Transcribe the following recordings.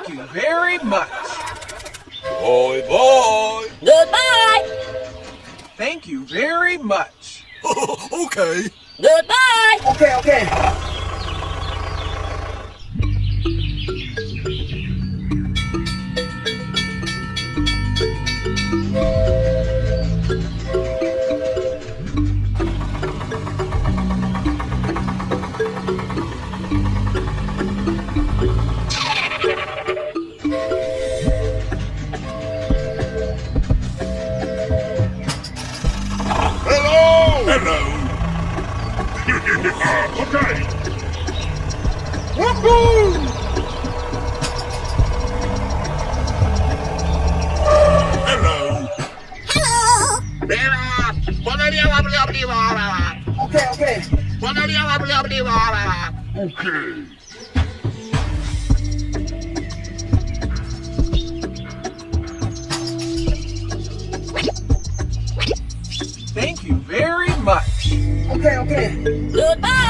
Thank you very much. Bye bye. Goodbye. Thank you very much. Okay. Goodbye. Okay. Hello. Okay. Woohoo! Hello. Okay. Okay. Thank you very much. Okay. Goodbye.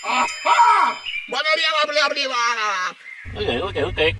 Aha! Okay.